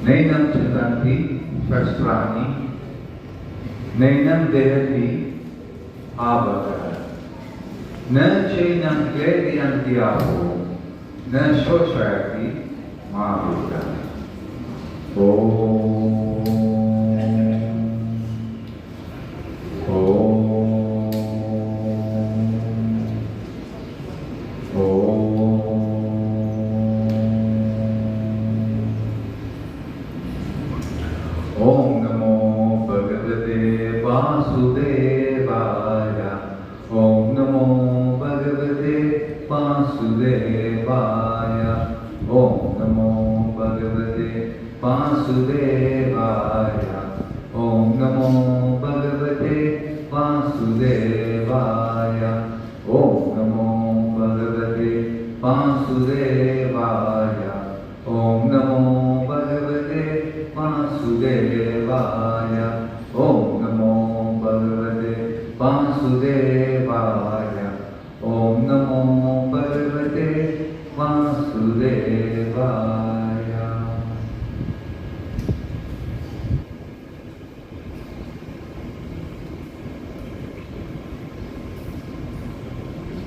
Nainam Chandanti Shastrani, Nainam Dehati Abhagara, Na Chainam Klediyanti Aho, Na Shoshayati Mahavira. Om.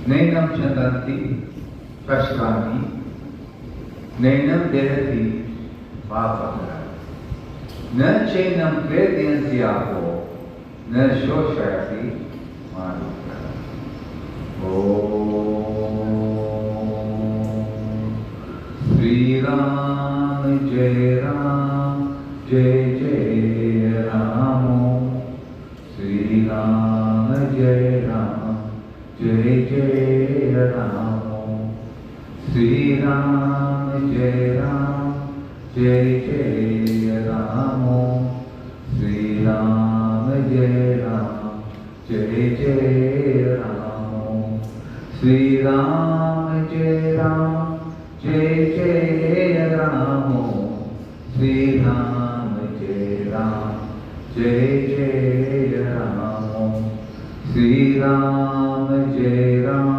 Nainam Chandanti Kashkani, Nainam Dehati Bhavagara, Na Chainam Klediyanti Aho, Na Shoshayati Mahavira. Om Sri Ram Jai Ram Jai Jai Ram Sri Ram Jai Ram Jai Jai Ram Sri Ram Jai Ram Jai Jai Ram Sri Ram Jai Ram Jai Jai Ram Sri Ram Jai Ram Jai Jai Ram Sri Ram Jai Ram Jai Jai Ram Sri Ram Jai Ram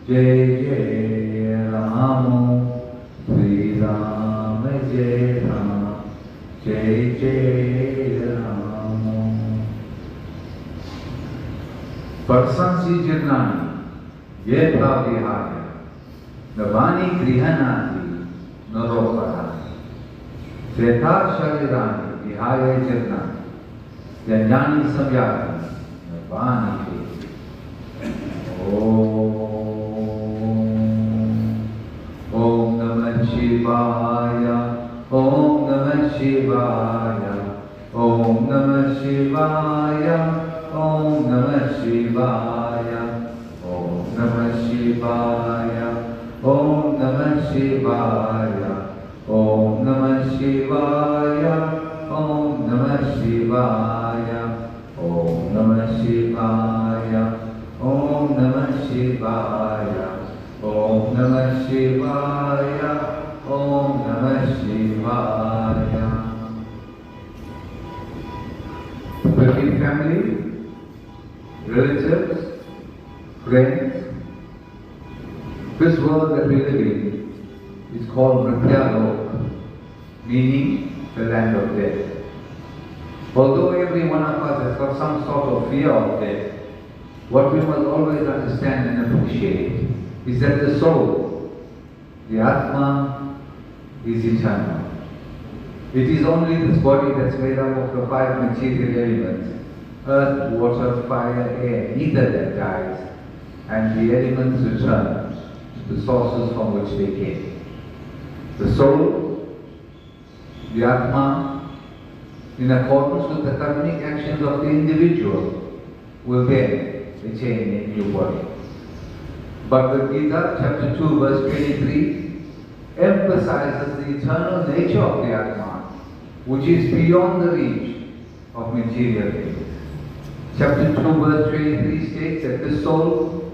Jai Jai Ram Sri Ram Jai Ram Jai Jai Ram. Parsansi Jirnani Yetha Vihaya Navani Grihanati Naroparani Seta Sharirani Vihaya Jirnani Yanjani Samyati Navani Om Namah Shivaya, Om Namah Shivaya, Om Namah Shivaya, Om Namah Shivaya, Om Namah Shivaya, Om Namah Shivaya, Om Namah Shivaya, Om Namah Shivaya, Om Namah Shivaya, Om Namah Shivaya, Om Namah Shivaya, Om Namah Shivaya. Working family, relatives, friends, this world that we live in is called Rampersad, meaning the land of death. Although every one of us has got some sort of fear of death, what we must always understand and appreciate is that the soul, the Atma, is eternal. It is only this body that's made up of the five material elements, earth, water, fire, air, ether, that dies, and the elements return to the sources from which they came. The soul, the Atma, in accordance with the karmic actions of the individual, will then attain a new body. Bhagavad Gita, chapter 2, verse 23, emphasizes the eternal nature of the Atma, which is beyond the reach of material things. Chapter 2, verse 23 states that this soul,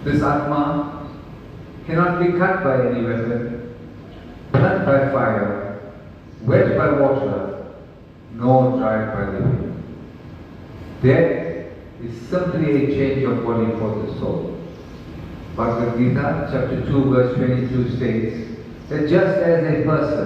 this Atma, cannot be cut by any weapon, burnt by fire, wet by water, nor dried by the wind. Death is simply a change of body for the soul. Bhagavad Gita, chapter 2, verse 22 states that just as a person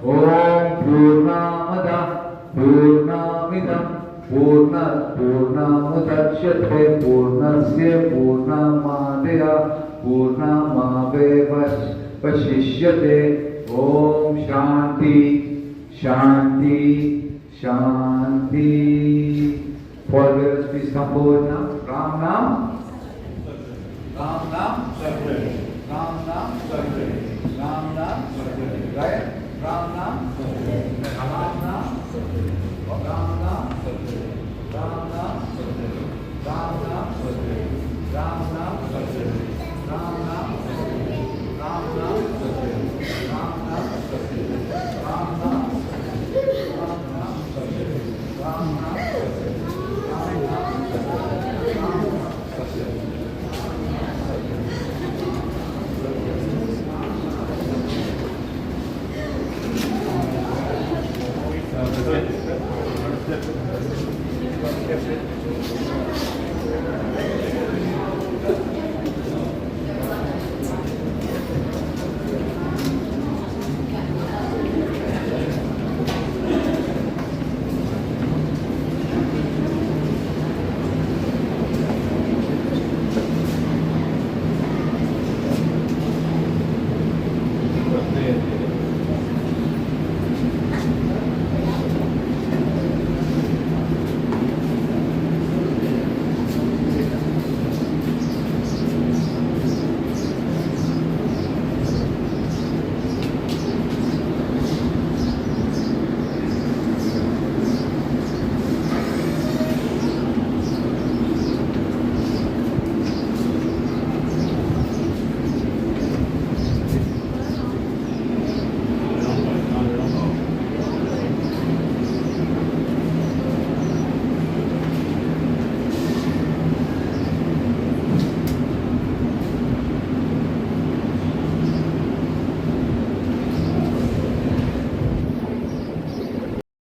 Om Purnamada Purnamidam Purnat Purnamudachyate Purnasya Purnamadaya Purnamavashishyate. Om Shanti Shanti Shanti. Followers, please come forward now. Ram Nam. Ram Nam. Ram Nam. Ram Nam. Right? Ram Nam. Ram Nam. Ram Nam. Ram Nam. Ram Nam. Ram Nam. Ram Nam. Ram Nam. Yeah.